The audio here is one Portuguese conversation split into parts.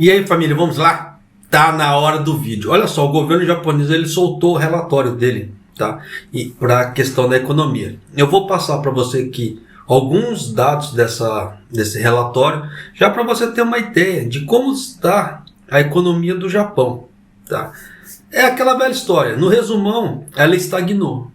E aí, família, vamos lá? Tá na hora do vídeo. Olha só, o governo japonês ele soltou o relatório dele, tá? E para a questão da economia. Eu vou passar para você aqui alguns dados desse relatório, já para você ter uma ideia de como está a economia do Japão, tá? É aquela velha história. No resumão, ela estagnou.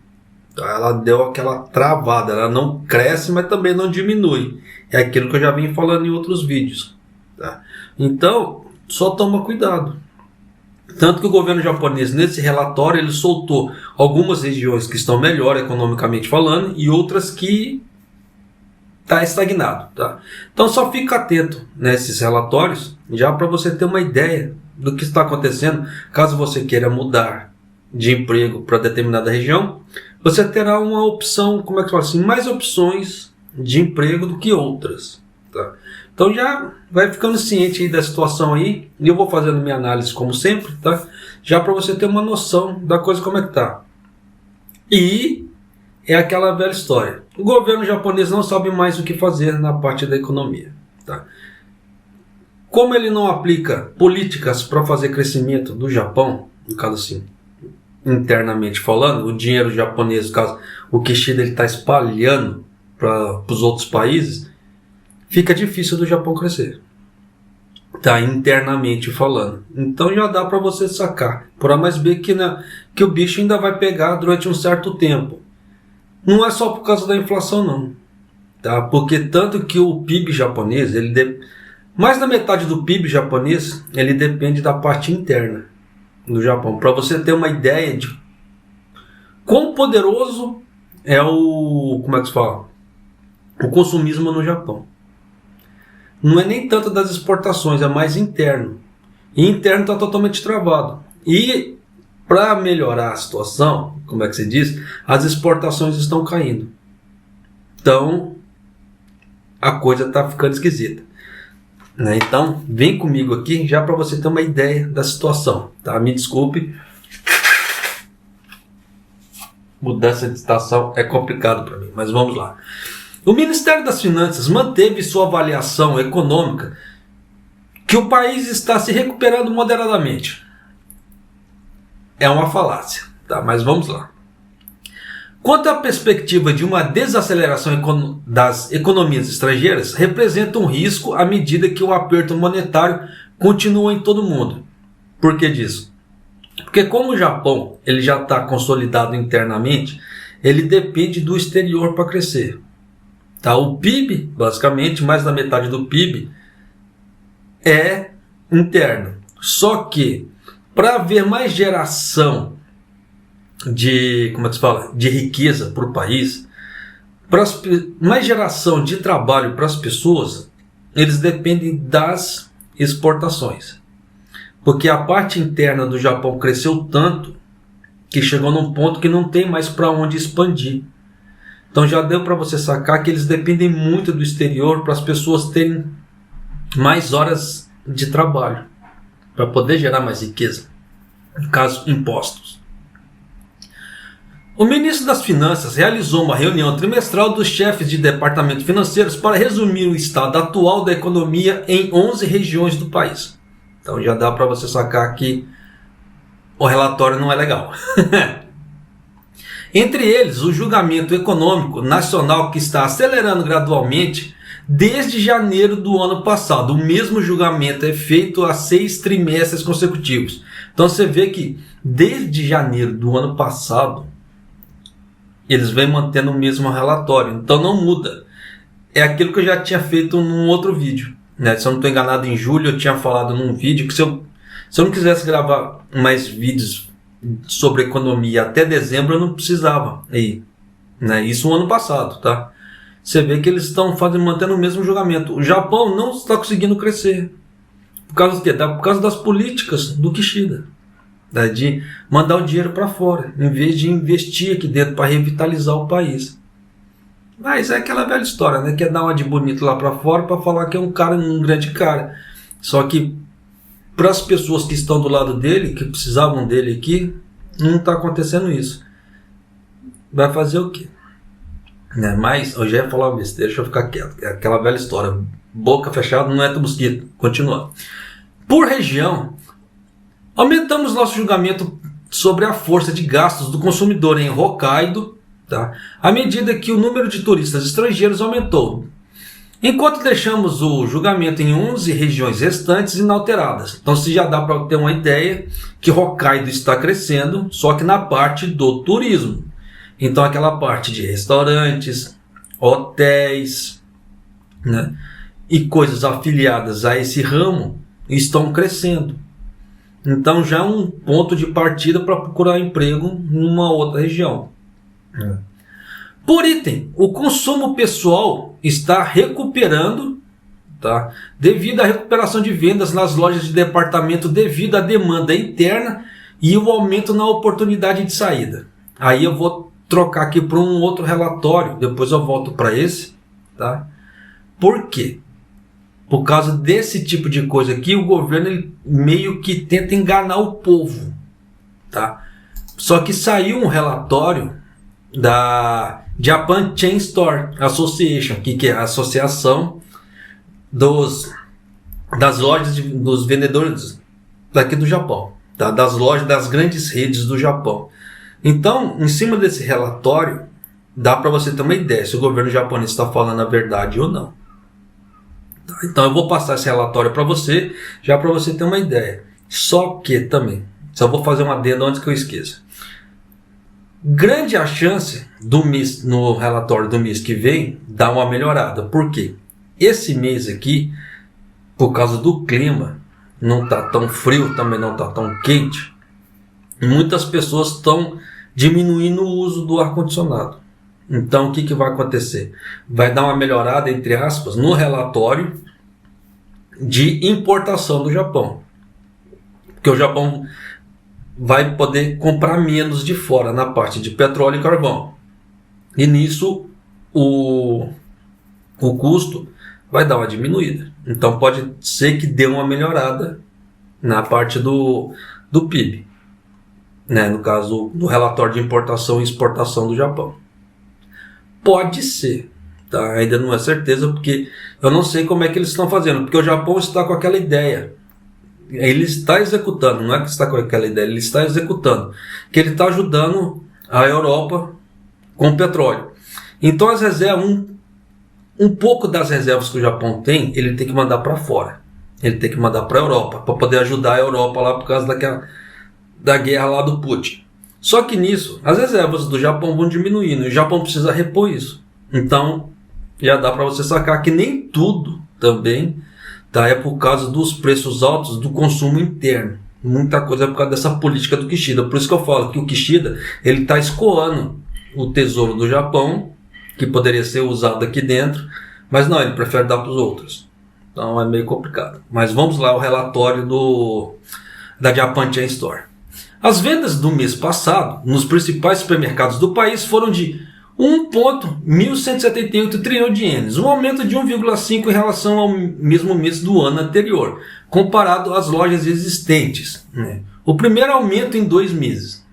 Tá? Ela deu aquela travada. Ela não cresce, mas também não diminui. É aquilo que eu já vim falando em outros vídeos. Tá? Então, só toma cuidado. Tanto que o governo japonês, nesse relatório, ele soltou algumas regiões que estão melhor economicamente falando e outras que está estagnado. Tá? Então, só fica atento nesses relatórios, já para você ter uma ideia do que está acontecendo. Caso você queira mudar de emprego para determinada região, você terá uma opção, como é que fala assim, mais opções de emprego do que outras. Tá? Então já vai ficando ciente aí da situação aí, e eu vou fazendo minha análise como sempre, tá? Já para você ter uma noção da coisa como é que tá. E é aquela velha história. O governo japonês não sabe mais o que fazer na parte da economia, tá? Como ele não aplica políticas para fazer crescimento do Japão, no caso assim, internamente falando, o dinheiro japonês, no caso, o Kishida ele está espalhando para os outros países, fica difícil do Japão crescer, tá? Internamente falando. Então já dá para você sacar, por A mais B, que o bicho ainda vai pegar durante um certo tempo. Não é só por causa da inflação não, tá? Porque tanto que o PIB japonês, mais da metade do PIB japonês, ele depende da parte interna do Japão. Para você ter uma ideia de quão poderoso é como é que se fala? O consumismo no Japão. Não é nem tanto das exportações, é mais interno. E interno está totalmente travado. E para melhorar a situação, como é que se diz? As exportações estão caindo. Então, a coisa está ficando esquisita. Né? Então, vem comigo aqui já para você ter uma ideia da situação. Tá? Me desculpe. Mudança de estação é complicado para mim, mas vamos lá. O Ministério das Finanças manteve sua avaliação econômica que o país está se recuperando moderadamente. É uma falácia, tá? Mas vamos lá. Quanto à perspectiva de uma desaceleração das economias estrangeiras, representa um risco à medida que o aperto monetário continua em todo o mundo. Por que disso? Porque como o Japão ele já está consolidado internamente, ele depende do exterior para crescer. Tá? O PIB, basicamente, mais da metade do PIB é interno. Só que, para haver mais geração de riqueza para o país, mais geração de trabalho para as pessoas, eles dependem das exportações. Porque a parte interna do Japão cresceu tanto que chegou num ponto que não tem mais para onde expandir. Então já deu para você sacar que eles dependem muito do exterior para as pessoas terem mais horas de trabalho, para poder gerar mais riqueza, no caso, impostos. O ministro das Finanças realizou uma reunião trimestral dos chefes de departamentos financeiros para resumir o estado atual da economia em 11 regiões do país. Então já dá para você sacar que o relatório não é legal. Entre eles, o julgamento econômico nacional que está acelerando gradualmente desde janeiro do ano passado. O mesmo julgamento é feito há 6 trimestres consecutivos. Então você vê que desde janeiro do ano passado, eles vêm mantendo o mesmo relatório. Então não muda. É aquilo que eu já tinha feito num outro vídeo. Né? Se eu não estou enganado, em julho eu tinha falado num vídeo que se eu não quisesse gravar mais vídeos sobre economia até dezembro, eu não precisava. Né? Isso no ano passado. Tá? Você vê que eles estão mantendo o mesmo julgamento. O Japão não está conseguindo crescer. Por causa do quê? Por causa das políticas do Kishida. Né? De mandar o dinheiro para fora, em vez de investir aqui dentro para revitalizar o país. Mas é aquela velha história, né? Quer dar uma de bonito lá para fora para falar que é um grande cara. Só que para as pessoas que estão do lado dele, que precisavam dele aqui, não está acontecendo isso. Vai fazer o quê? Né? Mas eu já ia falar uma besteira, deixa eu ficar quieto. É aquela velha história. Boca fechada não entra mosquito. Continua. Por região, aumentamos nosso julgamento sobre a força de gastos do consumidor em Hokkaido, tá? À medida que o número de turistas estrangeiros aumentou, enquanto deixamos o julgamento em 11 regiões restantes inalteradas. Então, se já dá para ter uma ideia que Hokkaido está crescendo, só que na parte do turismo. Então, aquela parte de restaurantes, hotéis, né, e coisas afiliadas a esse ramo estão crescendo. Então, já é um ponto de partida para procurar emprego numa outra região. Por item, o consumo pessoal está recuperando, tá? Devido à recuperação de vendas nas lojas de departamento devido à demanda interna e o aumento na oportunidade de saída. Aí eu vou trocar aqui para um outro relatório, depois eu volto para esse, tá? Por quê? Por causa desse tipo de coisa aqui, o governo ele meio que tenta enganar o povo, tá? Só que saiu um relatório da Japan Chain Store Association, que é a associação das lojas dos vendedores daqui do Japão, tá? Das lojas das grandes redes do Japão. Então, em cima desse relatório, dá para você ter uma ideia se o governo japonês está falando a verdade ou não. Tá? Então, eu vou passar esse relatório para você, já para você ter uma ideia. Só que também, só vou fazer uma adendo antes que eu esqueça. Grande a chance do mês, no relatório do mês que vem, dar uma melhorada. Por quê? Esse mês aqui, por causa do clima, não está tão frio, também não está tão quente. Muitas pessoas estão diminuindo o uso do ar-condicionado. Então, o que vai acontecer? Vai dar uma melhorada, entre aspas, no relatório de importação do Japão. Porque o Japão vai poder comprar menos de fora na parte de petróleo e carvão. E nisso o custo vai dar uma diminuída. Então pode ser que dê uma melhorada na parte do PIB, né? No caso do relatório de importação e exportação do Japão. Pode ser, tá? Ainda não é certeza, porque eu não sei como é que eles estão fazendo, porque o Japão está com aquela ideia. Ele está executando, não é que está com aquela ideia, ele está executando, que ele está ajudando a Europa com petróleo. Então as reservas, um pouco das reservas que o Japão tem, ele tem que mandar para fora. Ele tem que mandar para a Europa, para poder ajudar a Europa lá por causa da guerra lá do Putin. Só que nisso, as reservas do Japão vão diminuindo, e o Japão precisa repor isso. Então, já dá para você sacar que nem tudo também, tá, é por causa dos preços altos do consumo interno. Muita coisa é por causa dessa política do Kishida. Por isso que eu falo que o Kishida ele está escoando o tesouro do Japão, que poderia ser usado aqui dentro, mas não, ele prefere dar para os outros. Então é meio complicado. Mas vamos lá ao relatório da Japan Chain Store. As vendas do mês passado nos principais supermercados do país foram de 1,1178 trilhão de ienes, um aumento de 1,5 em relação ao mesmo mês do ano anterior, comparado às lojas existentes, né? O primeiro aumento em 2 meses.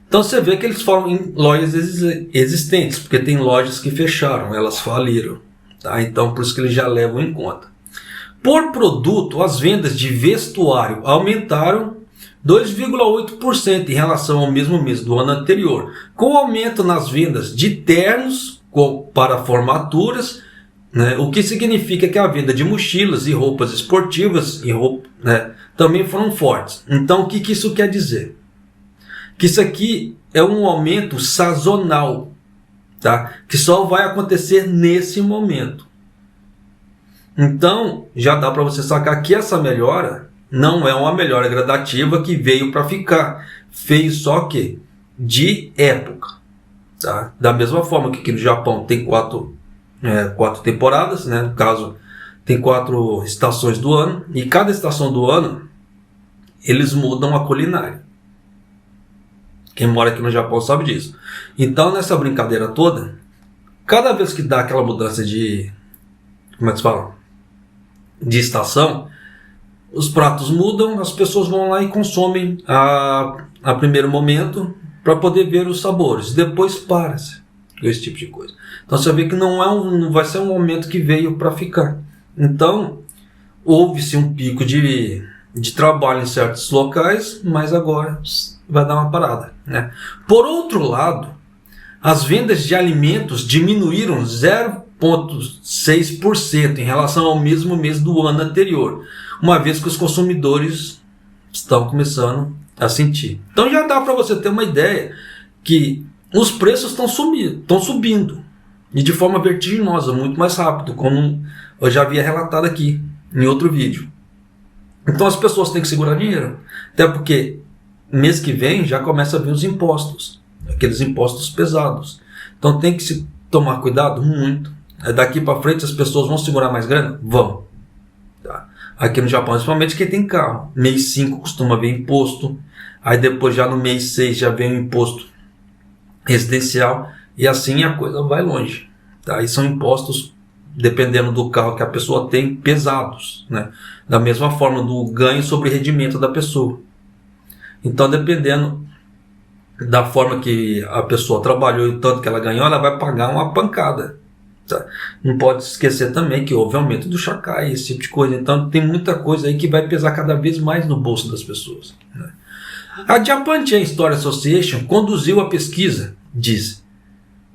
Então você vê que eles falam em lojas existentes, porque tem lojas que fecharam, elas faliram, tá? Então por isso que eles já levam em conta. Por produto, as vendas de vestuário aumentaram 2,8% em relação ao mesmo mês do ano anterior, com aumento nas vendas de ternos para formaturas, né, o que significa que a venda de mochilas e roupas esportivas né, também foram fortes. Então o que isso quer dizer? Que isso aqui é um aumento sazonal, tá? Que só vai acontecer nesse momento. Então já dá para você sacar que essa melhora não é uma melhora gradativa que veio para ficar. Veio só que de época. Tá? Da mesma forma que aqui no Japão tem quatro temporadas, né? No caso, tem 4 estações do ano. E cada estação do ano, eles mudam a culinária. Quem mora aqui no Japão sabe disso. Então, nessa brincadeira toda, cada vez que dá aquela mudança de... Como é que se fala? De estação... Os pratos mudam, as pessoas vão lá e consomem a primeiro momento para poder ver os sabores. Depois para-se esse tipo de coisa. Então você vê que não vai ser um aumento que veio para ficar. Então houve-se um pico de trabalho em certos locais, mas agora vai dar uma parada, né? Por outro lado, as vendas de alimentos diminuíram 0,6% em relação ao mesmo mês do ano anterior, uma vez que os consumidores estão começando a sentir. Então já dá para você ter uma ideia que os preços estão subindo e de forma vertiginosa, muito mais rápido, como eu já havia relatado aqui em outro vídeo. Então as pessoas têm que segurar dinheiro, até porque mês que vem já começa a vir os impostos, aqueles impostos pesados. Então tem que se tomar cuidado muito. Daqui para frente as pessoas vão segurar mais grana? Vão. Tá? Aqui no Japão, principalmente quem tem carro. Mês 5 costuma vir imposto, aí depois já no mês 6 já vem o imposto residencial, e assim a coisa vai longe. Tá? E são impostos, dependendo do carro que a pessoa tem, pesados, né? Da mesma forma do ganho sobre rendimento da pessoa. Então, dependendo da forma que a pessoa trabalhou e o tanto que ela ganhou, ela vai pagar uma pancada. Tá? Não pode esquecer também que houve aumento do Chacai, esse tipo de coisa. Então, tem muita coisa aí que vai pesar cada vez mais no bolso das pessoas, né? A Japan Chain Store Association conduziu a pesquisa, diz: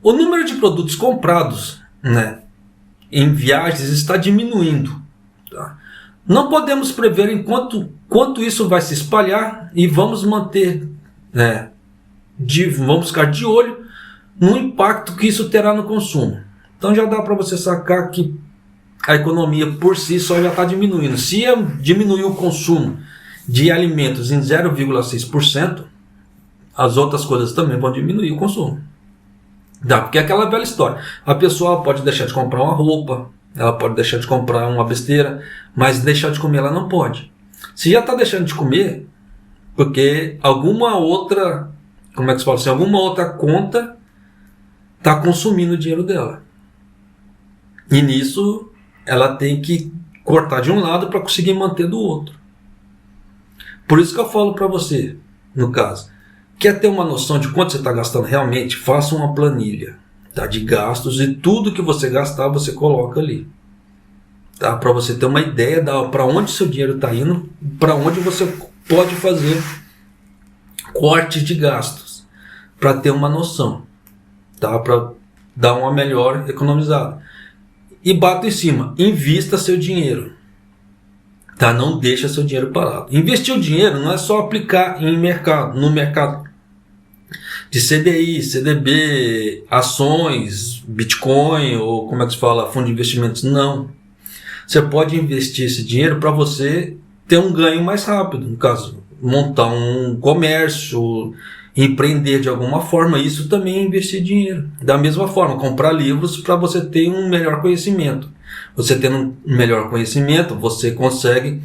o número de produtos comprados, né, em viagens está diminuindo. Tá? Não podemos prever quanto isso vai se espalhar e vamos manter, né, vamos ficar de olho no impacto que isso terá no consumo. Então já dá para você sacar que a economia por si só já está diminuindo. Se diminuir o consumo de alimentos em 0,6%, as outras coisas também vão diminuir o consumo. Dá, porque é aquela velha história. A pessoa pode deixar de comprar uma roupa, ela pode deixar de comprar uma besteira, mas deixar de comer ela não pode. Se já está deixando de comer, porque alguma outra, como é que se fala assim, alguma outra conta está consumindo o dinheiro dela. E nisso ela tem que cortar de um lado para conseguir manter do outro. Por isso que eu falo para você, no caso, quer ter uma noção de quanto você está gastando realmente, faça uma planilha, tá, de gastos, e tudo que você gastar você coloca ali, tá, para você ter uma ideia para onde seu dinheiro está indo, para onde você pode fazer cortes de gastos, para ter uma noção, tá, para dar uma melhor economizada. E bata em cima, invista seu dinheiro. Tá? Não deixa seu dinheiro parado. Investir o dinheiro não é só aplicar no mercado de CDI, CDB, ações, Bitcoin, ou como é que se fala, fundo de investimentos. Não. Você pode investir esse dinheiro para você ter um ganho mais rápido. No caso, montar um comércio, empreender de alguma forma. Isso também é investir dinheiro. Da mesma forma, comprar livros para você ter um melhor conhecimento. Você tendo um melhor conhecimento, você consegue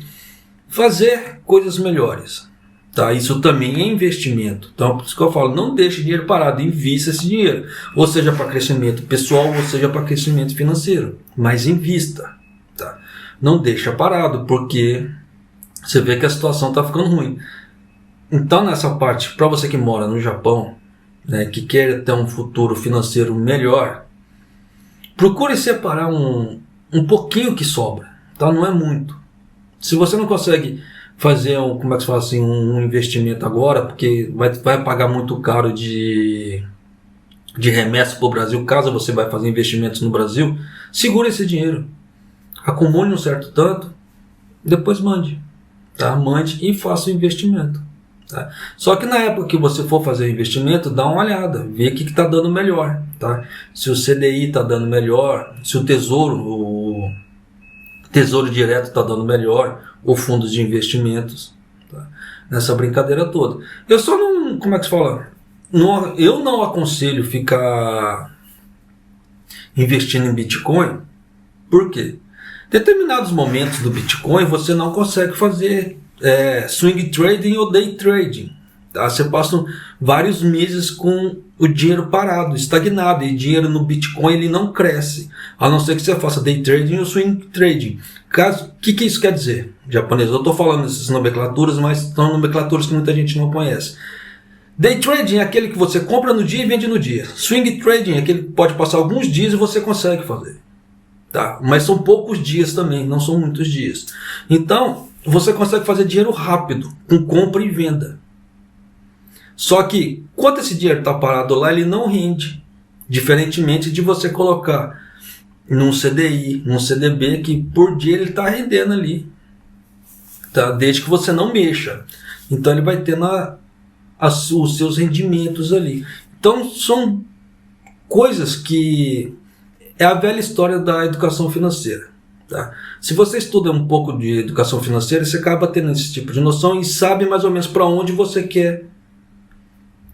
fazer coisas melhores. Tá? Isso também é investimento. Então, por isso que eu falo, não deixe dinheiro parado, invista esse dinheiro. Ou seja, para crescimento pessoal, ou seja, para crescimento financeiro. Mas invista. Tá? Não deixa parado, porque você vê que a situação está ficando ruim. Então, nessa parte, para você que mora no Japão, né, que quer ter um futuro financeiro melhor, procure separar um pouquinho que sobra, tá? Não é muito. Se você não consegue fazer como é que se fala assim, um investimento agora, porque vai pagar muito caro de remessa para o Brasil, caso você vai fazer investimentos no Brasil, segure esse dinheiro, acumule um certo tanto, depois mande, tá? Mande e faça o investimento. Tá? Só que na época que você for fazer o investimento, dá uma olhada, vê o que está dando melhor, tá? Se o CDI está dando melhor, se o Tesouro Direto está dando melhor, ou fundos de investimentos, tá? Nessa brincadeira toda. Eu só não, como é que se fala? Eu não aconselho ficar investindo em Bitcoin, por quê? Determinados momentos do Bitcoin você não consegue fazer swing trading ou day trading, tá? Você passa vários meses com o dinheiro parado, estagnado, e dinheiro no Bitcoin ele não cresce, a não ser que você faça day trading ou swing trading. O que isso quer dizer, japonês? Eu estou falando essas nomenclaturas, mas são nomenclaturas que muita gente não conhece. Day trading é aquele que você compra no dia e vende no dia. Swing trading é aquele que pode passar alguns dias e você consegue fazer. tá? Mas são poucos dias também, não são muitos dias. Então, você consegue fazer dinheiro rápido, com compra e venda. Só que, quando esse dinheiro está parado lá, ele não rende. Diferentemente de você colocar num CDI, num CDB, que por dia ele está rendendo ali. Tá? Desde que você não mexa. Então ele vai ter os seus rendimentos ali. Então são coisas que é a velha história da educação financeira. Tá? Se você estuda um pouco de educação financeira, você acaba tendo esse tipo de noção e sabe mais ou menos para onde você quer,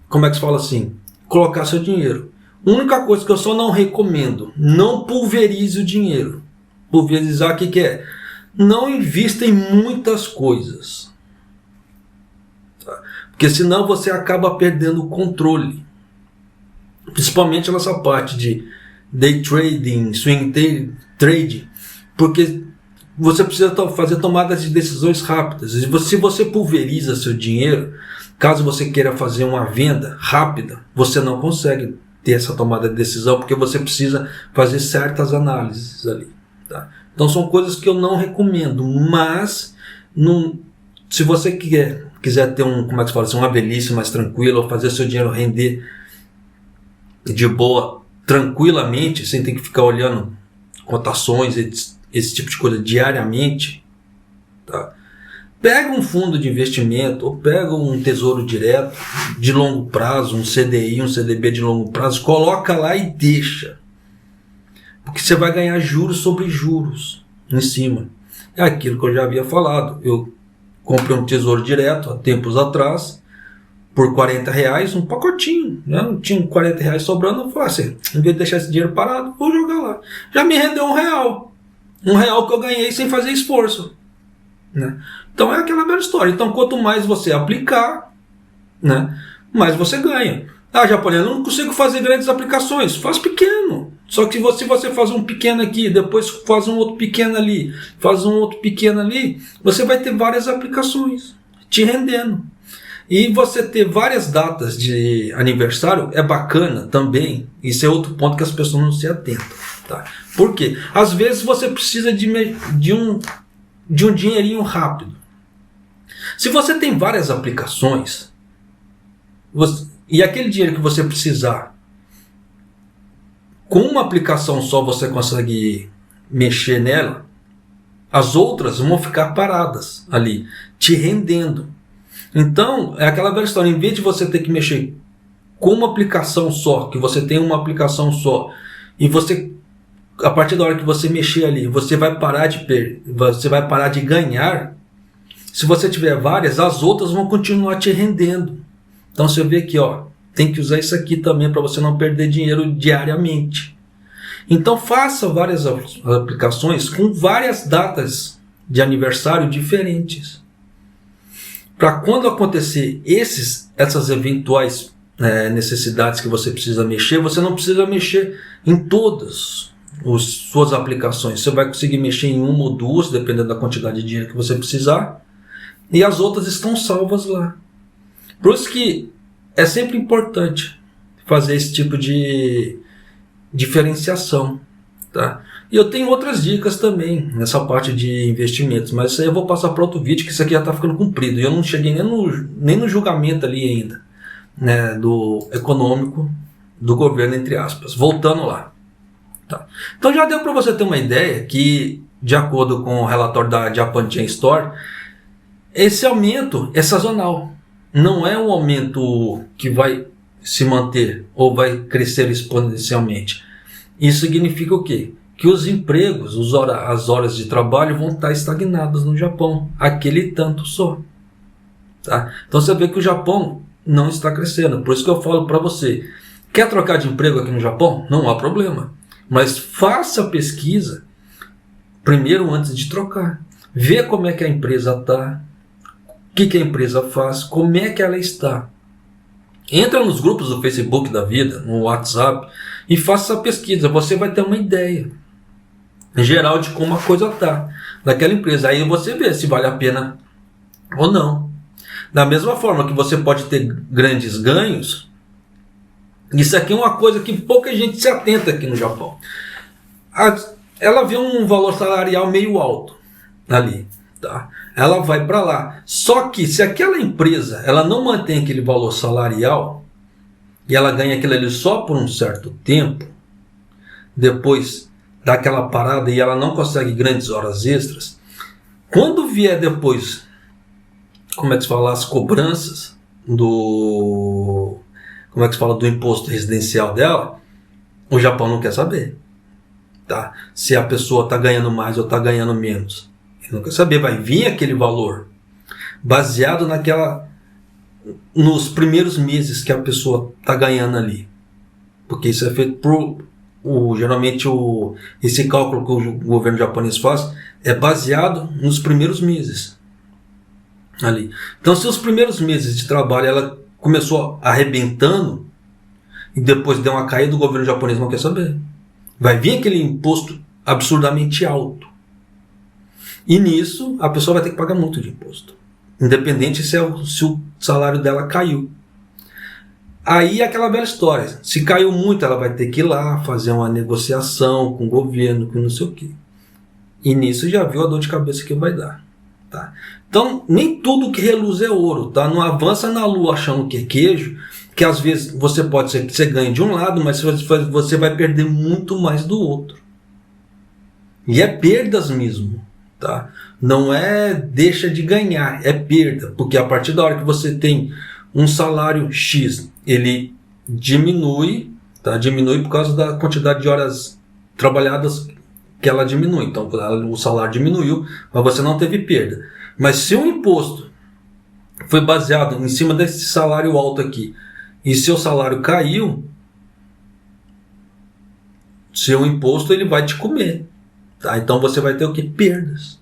como é que se fala assim, colocar seu dinheiro. A única coisa que eu só não recomendo, não pulverize o dinheiro. Pulverizar, o que é? Não invista em muitas coisas. Tá? Porque senão você acaba perdendo o controle. Principalmente nessa parte de day trading, swing trading. Porque você precisa fazer tomadas de decisões rápidas. E se você pulveriza seu dinheiro, caso você queira fazer uma venda rápida, você não consegue ter essa tomada de decisão, porque você precisa fazer certas análises ali. Tá? Então são coisas que eu não recomendo, mas se você quiser ter como é que se fala, uma velhice mais tranquila, ou fazer seu dinheiro render de boa, tranquilamente, sem ter que ficar olhando cotações, esse tipo de coisa diariamente, tá? Pega um fundo de investimento, ou pega um tesouro direto de longo prazo, um CDI, um CDB de longo prazo, coloca lá e deixa. Porque você vai ganhar juros sobre juros em cima. É aquilo que eu já havia falado. Eu comprei um tesouro direto há tempos atrás, por R$40, um pacotinho. Né? Eu tinha R$40 sobrando, eu falei assim, em vez de deixar esse dinheiro parado, vou jogar lá. Já me rendeu R$1. R$1 que eu ganhei sem fazer esforço. Né? Então é aquela velha história. Então quanto mais você aplicar, né, mais você ganha. Ah, japonês, eu não consigo fazer grandes aplicações. Faz pequeno. Só que se você faz um pequeno aqui, depois faz um outro pequeno ali, faz um outro pequeno ali, você vai ter várias aplicações te rendendo. E você ter várias datas de aniversário é bacana também. Isso é outro ponto que as pessoas não se atentam. Tá? Por quê? Às vezes você precisa de um dinheirinho rápido. Se você tem várias aplicações e aquele dinheiro que você precisar, com uma aplicação só você consegue mexer nela, as outras vão ficar paradas ali, te rendendo. Então, é aquela velha história, em vez de você ter que mexer com uma aplicação só, que você tem uma aplicação só, e você, a partir da hora que você mexer ali, você vai parar de ganhar. Se você tiver várias, as outras vão continuar te rendendo. Então você vê aqui, ó, tem que usar isso aqui também para você não perder dinheiro diariamente. Então faça várias aplicações com várias datas de aniversário diferentes. Para quando acontecer essas eventuais necessidades que você precisa mexer, você não precisa mexer em todas as suas aplicações. Você vai conseguir mexer em uma ou duas, dependendo da quantidade de dinheiro que você precisar, e as outras estão salvas lá. Por isso que é sempre importante fazer esse tipo de diferenciação. Tá? E eu tenho outras dicas também nessa parte de investimentos, mas isso aí eu vou passar para outro vídeo, que isso aqui já está ficando comprido. E eu não cheguei nem no julgamento ali ainda, né, do econômico do governo, entre aspas. Voltando lá. Tá. Então já deu para você ter uma ideia que, de acordo com o relatório da Japan Chain Store, esse aumento é sazonal. Não é um aumento que vai se manter ou vai crescer exponencialmente. Isso significa o quê? Que os empregos, as horas de trabalho vão estar estagnadas no Japão. Aquele tanto só. Tá? Então você vê que o Japão não está crescendo. Por isso que eu falo para você, quer trocar de emprego aqui no Japão? Não há problema. Mas faça a pesquisa primeiro antes de trocar. Vê como é que a empresa está, o que a empresa faz, como é que ela está. Entra nos grupos do Facebook da vida, no WhatsApp, e faça essa pesquisa. Você vai ter uma ideia geral de como a coisa está daquela empresa. Aí você vê se vale a pena ou não. Da mesma forma que você pode ter grandes ganhos, isso aqui é uma coisa que pouca gente se atenta aqui no Japão. ela vê um valor salarial meio alto ali, tá? Ela vai para lá. Só que se aquela empresa ela não mantém aquele valor salarial e ela ganha aquilo ali só por um certo tempo, depois dá aquela parada e ela não consegue grandes horas extras, quando vier depois, como é que se fala, as cobranças do, como é que se fala, do imposto residencial dela, o Japão não quer saber, tá? Se a pessoa está ganhando mais ou está ganhando menos. Ele não quer saber, vai vir aquele valor baseado nos primeiros meses que a pessoa está ganhando ali. Porque isso é feito por, geralmente esse cálculo que o governo japonês faz é baseado nos primeiros meses ali. Então, se os primeiros meses de trabalho ela começou arrebentando e depois deu uma caída, o governo japonês não quer saber. Vai vir aquele imposto absurdamente alto. E nisso, a pessoa vai ter que pagar muito de imposto. Independente se o salário dela caiu. Aí é aquela velha história. Se caiu muito, ela vai ter que ir lá fazer uma negociação com o governo, com não sei o quê. E nisso já viu a dor de cabeça que vai dar. Tá? Então, nem tudo que reluz é ouro. Tá? Não avança na lua achando que é queijo, que às vezes você pode ser que você ganhe de um lado, mas você vai perder muito mais do outro. E é perdas mesmo. Tá? Não é deixa de ganhar, é perda, porque a partir da hora que você tem um salário X, ele diminui, tá? Diminui por causa da quantidade de horas trabalhadas que ela diminui. Então o salário diminuiu, mas você não teve perda. Mas se o imposto foi baseado em cima desse salário alto aqui e seu salário caiu, seu imposto ele vai te comer. Tá? Então você vai ter o que? Perdas.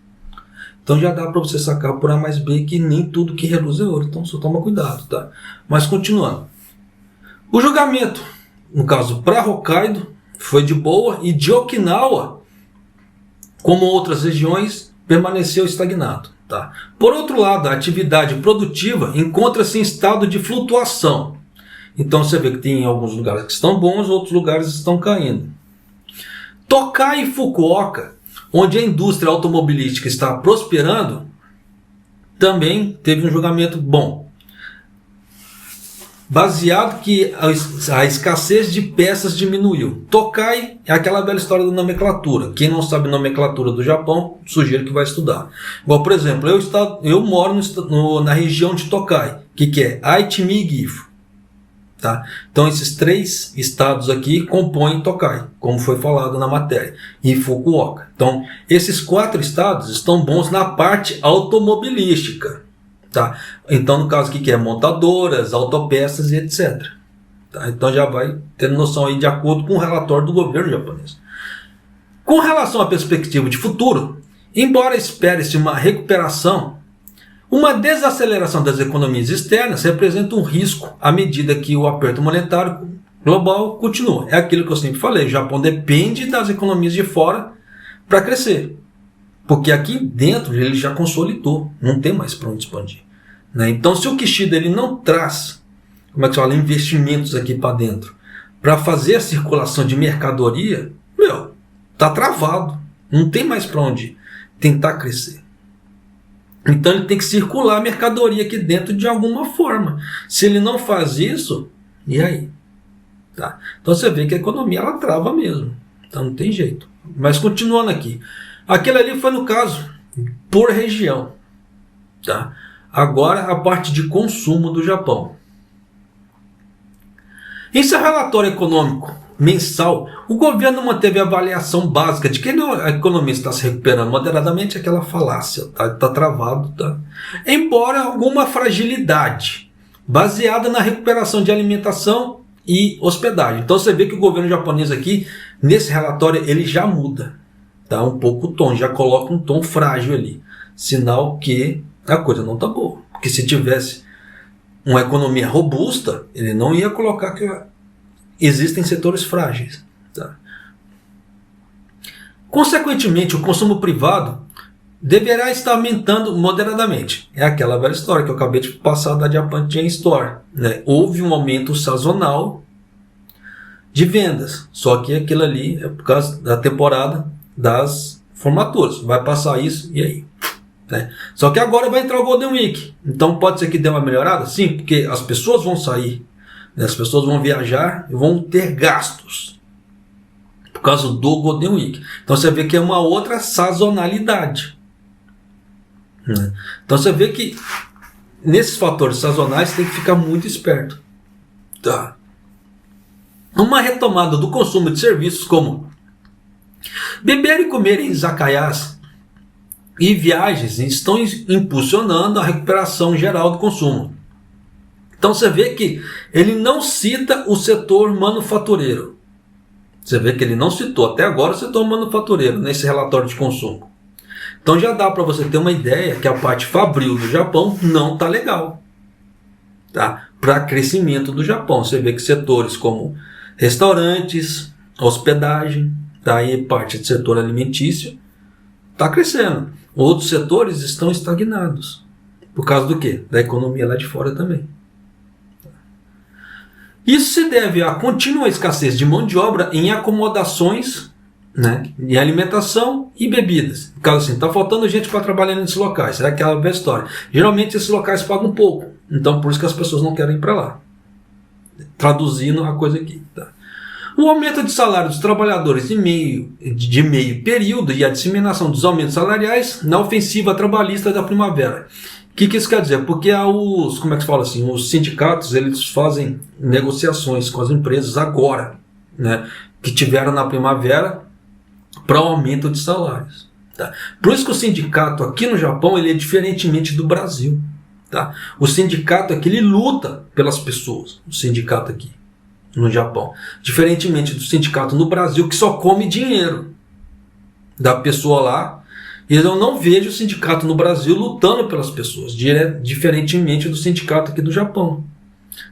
Então já dá para você sacar por A mais B que nem tudo que reluz é ouro. Então só toma cuidado. Tá? Mas continuando. O julgamento, no caso para Hokkaido, foi de boa, e de Okinawa, como outras regiões, permaneceu estagnado. Tá? Por outro lado, a atividade produtiva encontra-se em estado de flutuação. Então você vê que tem alguns lugares que estão bons, outros lugares estão caindo. Tokai e Fukuoka, onde a indústria automobilística está prosperando, também teve um julgamento bom. Baseado que a escassez de peças diminuiu. Tokai é aquela velha história da nomenclatura. Quem não sabe nomenclatura do Japão, sugiro que vai estudar. Igual, por exemplo, eu moro na região de Tokai, que é Aichi e Gifu. Tá? Então esses três estados aqui compõem Tokai, como foi falado na matéria, e Fukuoka. Então esses 4 estados estão bons na parte automobilística. Tá? Então no caso aqui que é montadoras, autopeças e etc. Tá? Então já vai tendo noção aí de acordo com o relatório do governo japonês. Com relação à perspectiva de futuro, embora espere-se uma recuperação, uma desaceleração das economias externas representa um risco à medida que o aperto monetário global continua. É aquilo que eu sempre falei, o Japão depende das economias de fora para crescer. Porque aqui dentro ele já consolidou, não tem mais para onde expandir. Né? Então se o Kishida ele não traz, como é que se fala, investimentos aqui para dentro, para fazer a circulação de mercadoria, tá travado, não tem mais para onde tentar crescer. Então ele tem que circular a mercadoria aqui dentro de alguma forma. Se ele não faz isso, e aí? Tá? Então você vê que a economia ela trava mesmo. Então não tem jeito. Mas continuando aqui. Aquele ali foi no caso por região. Tá? Agora a parte de consumo do Japão. Em seu relatório econômico mensal, o governo manteve a avaliação básica de que a economia está se recuperando moderadamente, aquela falácia, tá travado, tá? Embora alguma fragilidade, baseada na recuperação de alimentação e hospedagem. Então você vê que o governo japonês aqui, nesse relatório, ele já muda, tá? Um pouco o tom, já coloca um tom frágil ali, sinal que a coisa não está boa. Porque se tivesse uma economia robusta, ele não ia colocar que existem setores frágeis. Tá? Consequentemente, o consumo privado deverá estar aumentando moderadamente. É aquela velha história que eu acabei de passar da Japan Chain Store. Né? Houve um aumento sazonal de vendas, só que aquilo ali é por causa da temporada das formaturas. Vai passar isso e aí? Né? Só que agora vai entrar o Golden Week. Então pode ser que dê uma melhorada? Sim, porque as pessoas vão sair, né? As pessoas vão viajar e vão ter gastos por causa do Golden Week. Então você vê que é uma outra sazonalidade. Né? Então você vê que nesses fatores sazonais tem que ficar muito esperto. Tá. Uma retomada do consumo de serviços como beber e comer em izakayas e viagens estão impulsionando a recuperação geral do consumo. Então você vê que ele não cita o setor manufatureiro. Você vê que ele não citou até agora o setor manufatureiro nesse relatório de consumo. Então já dá para você ter uma ideia que a parte fabril do Japão não está legal. Tá? Para crescimento do Japão. Você vê que setores como restaurantes, hospedagem, tá? Aí parte do setor alimentício está crescendo. Outros setores estão estagnados. Por causa do quê? Da economia lá de fora também. Isso se deve à contínua escassez de mão de obra em acomodações, né, em alimentação e bebidas. Por causa assim, está faltando gente para trabalhar nesses locais. É aquela velha história. Geralmente esses locais pagam pouco. Então por isso que as pessoas não querem ir para lá. Traduzindo a coisa aqui. Tá? O aumento de salário dos trabalhadores de meio período e a disseminação dos aumentos salariais na ofensiva trabalhista da primavera. O que isso quer dizer? Porque os sindicatos eles fazem negociações com as empresas agora, né, que tiveram na primavera para o aumento de salários. Tá? Por isso que o sindicato aqui no Japão ele é diferentemente do Brasil. Tá? O sindicato aqui ele luta pelas pessoas, o sindicato aqui no Japão. Diferentemente do sindicato no Brasil que só come dinheiro da pessoa lá. E eu não vejo o sindicato no Brasil lutando pelas pessoas, diferentemente do sindicato aqui do Japão.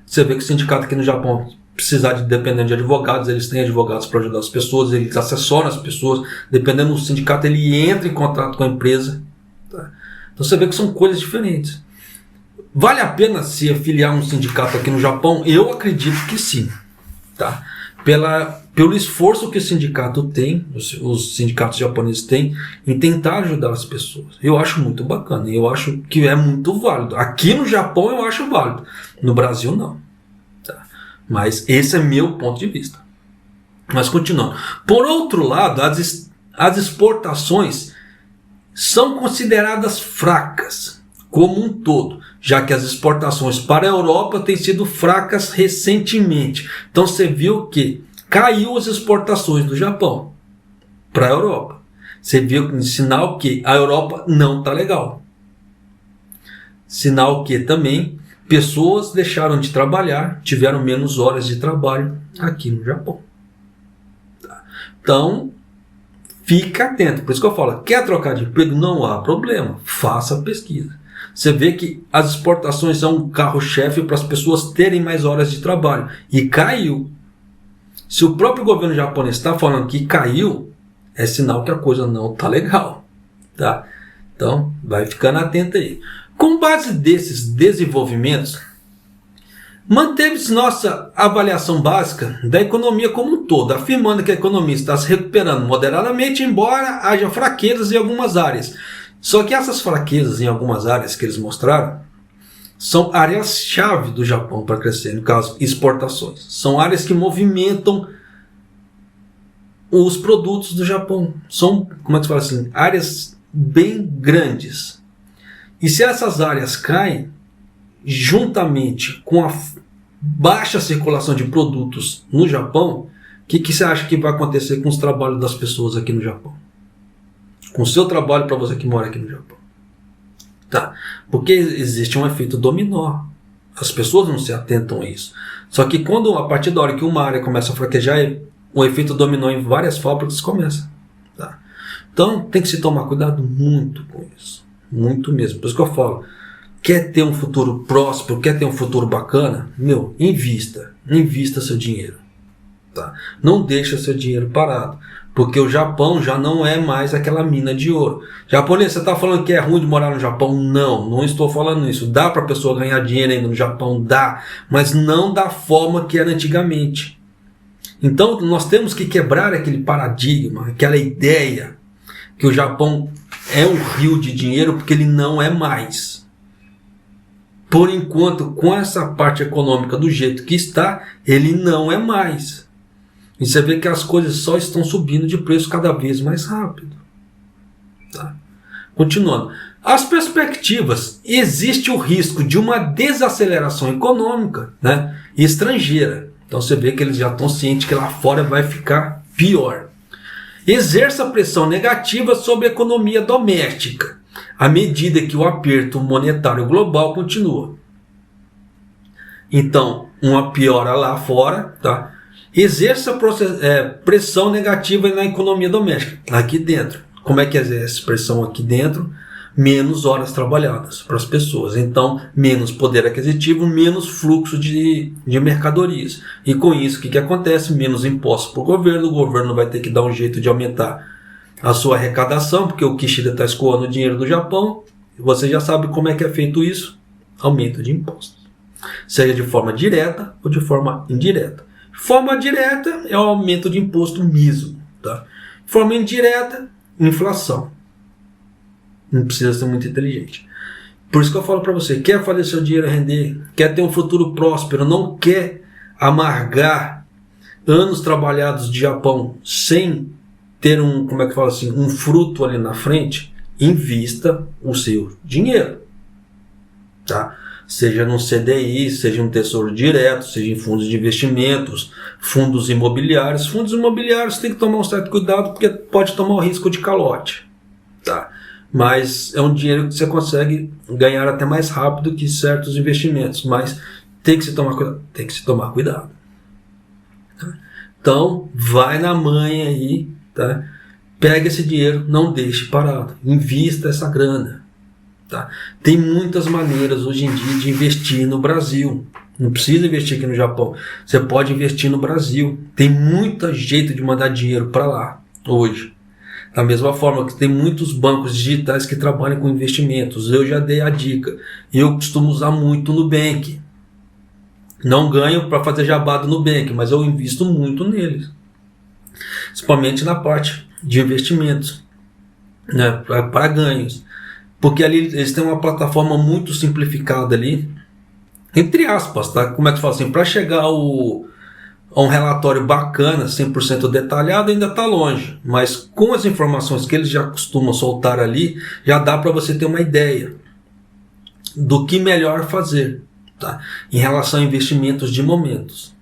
Você vê que o sindicato aqui no Japão, precisar de dependendo de advogados, eles têm advogados para ajudar as pessoas, eles assessoram as pessoas, dependendo do sindicato, ele entra em contato com a empresa. Tá? Então você vê que são coisas diferentes. Vale a pena se afiliar a um sindicato aqui no Japão? Eu acredito que sim. Tá? Pelo esforço que o sindicato tem, os sindicatos japoneses têm, em tentar ajudar as pessoas. Eu acho muito bacana, eu acho que é muito válido. Aqui no Japão eu acho válido, no Brasil não. Tá? Mas esse é meu ponto de vista. Mas continuando. Por outro lado, as exportações são consideradas fracas, como um todo, já que as exportações para a Europa têm sido fracas recentemente. Então você viu que caiu as exportações do Japão para a Europa. Você viu sinal que a Europa não está legal. Sinal que também pessoas deixaram de trabalhar, tiveram menos horas de trabalho aqui no Japão. Tá? Então, fica atento. Por isso que eu falo, quer trocar de emprego? Não há problema. Faça a pesquisa. Você vê que as exportações são um carro-chefe para as pessoas terem mais horas de trabalho. E caiu. Se o próprio governo japonês está falando que caiu, é sinal que a coisa não está legal. Tá? Então, vai ficando atento aí. Com base desses desenvolvimentos, manteve-se nossa avaliação básica da economia como um todo, afirmando que a economia está se recuperando moderadamente, embora haja fraquezas em algumas áreas. Só que essas fraquezas em algumas áreas que eles mostraram são áreas-chave do Japão para crescer, no caso, exportações. São áreas que movimentam os produtos do Japão. São, como é que se fala assim, áreas bem grandes. E se essas áreas caem, juntamente com a baixa circulação de produtos no Japão, o que você acha que vai acontecer com os trabalhos das pessoas aqui no Japão? Com o seu trabalho para você que mora aqui no Japão. Tá? Porque existe um efeito dominó. As pessoas não se atentam a isso. Só que quando, a partir da hora que uma área começa a fraquejar, o efeito dominó em várias fábricas começa. Tá? Então tem que se tomar cuidado muito com isso. Muito mesmo. Por isso que eu falo, quer ter um futuro próspero, quer ter um futuro bacana? Invista. Invista seu dinheiro. Tá? Não deixa seu dinheiro parado. Porque o Japão já não é mais aquela mina de ouro. Japonês, você está falando que é ruim de morar no Japão? Não, não estou falando isso. Dá para a pessoa ganhar dinheiro ainda no Japão? Dá. Mas não da forma que era antigamente. Então nós temos que quebrar aquele paradigma, aquela ideia que o Japão é um rio de dinheiro, porque ele não é mais. Por enquanto, com essa parte econômica do jeito que está, ele não é mais. E você vê que as coisas só estão subindo de preço cada vez mais rápido. Tá? Continuando. As perspectivas, existe o risco de uma desaceleração econômica, né, estrangeira. Então você vê que eles já estão cientes que lá fora vai ficar pior. Exerça pressão negativa sobre a economia doméstica, à medida que o aperto monetário global continua. Então, uma piora lá fora, tá? Exerça pressão negativa na economia doméstica, aqui dentro. Como é que exerce pressão aqui dentro? Menos horas trabalhadas para as pessoas. Então, menos poder aquisitivo, menos fluxo de mercadorias. E com isso, o que acontece? Menos impostos para o governo vai ter que dar um jeito de aumentar a sua arrecadação, porque o Kishida está escoando o dinheiro do Japão. Você já sabe como é que é feito isso? Aumento de impostos. Seja de forma direta ou de forma indireta. Forma direta é o aumento de imposto mesmo. Tá? Forma indireta, inflação. Não precisa ser muito inteligente. Por isso que eu falo para você, quer fazer seu dinheiro render, quer ter um futuro próspero, não quer amargar anos trabalhados de Japão sem ter um fruto ali na frente, invista o seu dinheiro. Tá? Seja num CDI, seja um tesouro direto, seja em fundos de investimentos, fundos imobiliários. Fundos imobiliários tem que tomar um certo cuidado, porque pode tomar o risco de calote. Tá? Mas é um dinheiro que você consegue ganhar até mais rápido que certos investimentos, mas tem que se tomar cuidado. Tá? Então, vai na manha aí, tá? Pega esse dinheiro, não deixe parado, invista essa grana. Tá? Tem muitas maneiras hoje em dia de investir no Brasil. Não precisa investir aqui no Japão, você pode investir no Brasil. Tem muito jeito de mandar dinheiro para lá hoje. Da mesma forma que tem muitos bancos digitais que trabalham com investimentos. Eu já dei a dica. Eu costumo usar muito no Nubank. Não ganho para fazer jabá do Nubank, mas eu invisto muito neles. Principalmente na parte de investimentos, né, para ganhos. Porque ali eles têm uma plataforma muito simplificada ali. Entre aspas, tá? Como é que fala assim? Para chegar a um relatório bacana, 100% detalhado, ainda está longe. Mas com as informações que eles já costumam soltar ali, já dá para você ter uma ideia do que melhor fazer, tá? Em relação a investimentos de momentos.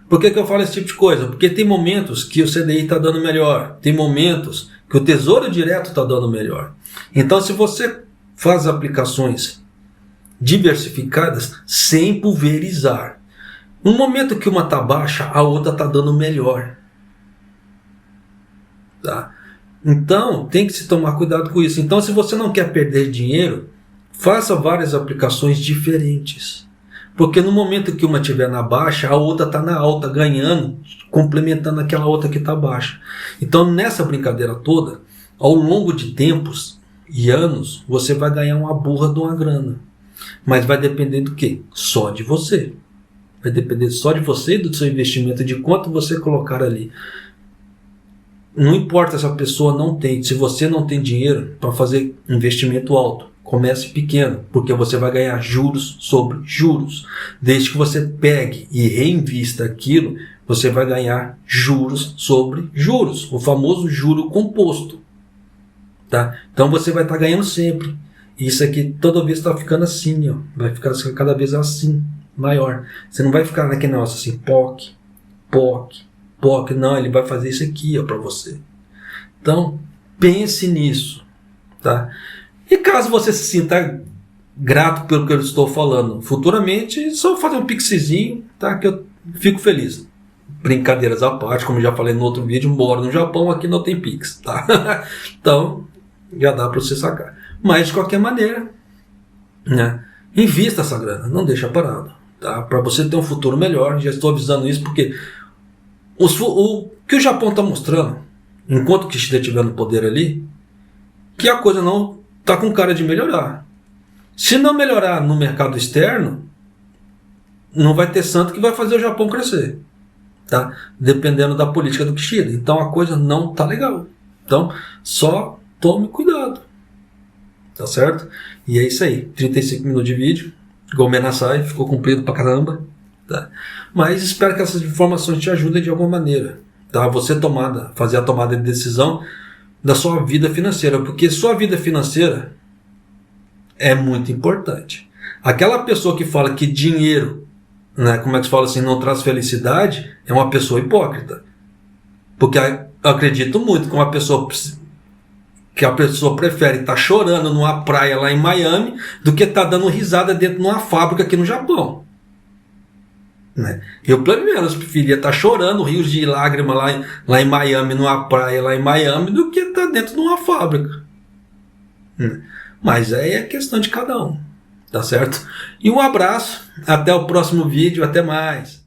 Por que eu falo esse tipo de coisa? Porque tem momentos que o CDI está dando melhor, tem momentos que o Tesouro Direto está dando melhor. Então, se você faz aplicações diversificadas sem pulverizar, no momento que uma está baixa, a outra está dando melhor. Tá? Então, tem que se tomar cuidado com isso. Então, se você não quer perder dinheiro, faça várias aplicações diferentes. Porque no momento que uma estiver na baixa, a outra está na alta, ganhando, complementando aquela outra que está baixa. Então, nessa brincadeira toda, ao longo de tempos e anos, você vai ganhar uma burra de uma grana. Mas vai depender do quê? Só de você. Vai depender só de você e do seu investimento, de quanto você colocar ali. Não importa se a pessoa não tem, se você não tem dinheiro para fazer investimento alto, comece pequeno, porque você vai ganhar juros sobre juros. Desde que você pegue e reinvista aquilo, você vai ganhar juros sobre juros, o famoso juro composto. Tá? Então você vai estar ganhando sempre. Isso aqui toda vez está ficando assim, ó, vai ficar cada vez assim. Maior. Você não vai ficar naquele negócio assim, POC, não, ele vai fazer isso aqui para você. Então, pense nisso, tá? E caso você se sinta grato pelo que eu estou falando, futuramente, só fazer um pixzinho, tá? Que eu fico feliz. Brincadeiras à parte, como já falei no outro vídeo, moro no Japão, aqui não tem pix, tá? Então, já dá para você sacar. Mas, de qualquer maneira, né? Invista essa grana, não deixa parado. Tá? Para você ter um futuro melhor, já estou avisando isso porque o que o Japão está mostrando, enquanto o Kishida estiver no poder ali, que a coisa não está com cara de melhorar. Se não melhorar no mercado externo, não vai ter santo que vai fazer o Japão crescer. tá? Dependendo da política do Kishida. Então a coisa não tá legal. Então só tome cuidado, tá certo? E é isso aí, 35 minutos de vídeo, Gomen Nasai, ficou comprido pra caramba, tá? Mas espero que essas informações te ajudem de alguma maneira, tá? Você fazer a tomada de decisão da sua vida financeira, porque sua vida financeira é muito importante. Aquela pessoa que fala que dinheiro, né, como é que se fala assim, não traz felicidade, é uma pessoa hipócrita. Porque eu acredito muito que a pessoa prefere estar chorando numa praia lá em Miami do que estar dando risada dentro de uma fábrica aqui no Japão. Né? Eu, pelo menos, preferia estar chorando rios de lágrimas lá em Miami, numa praia lá em Miami, do que estar dentro de uma fábrica. Mas aí é questão de cada um, tá certo? E um abraço, até o próximo vídeo, até mais.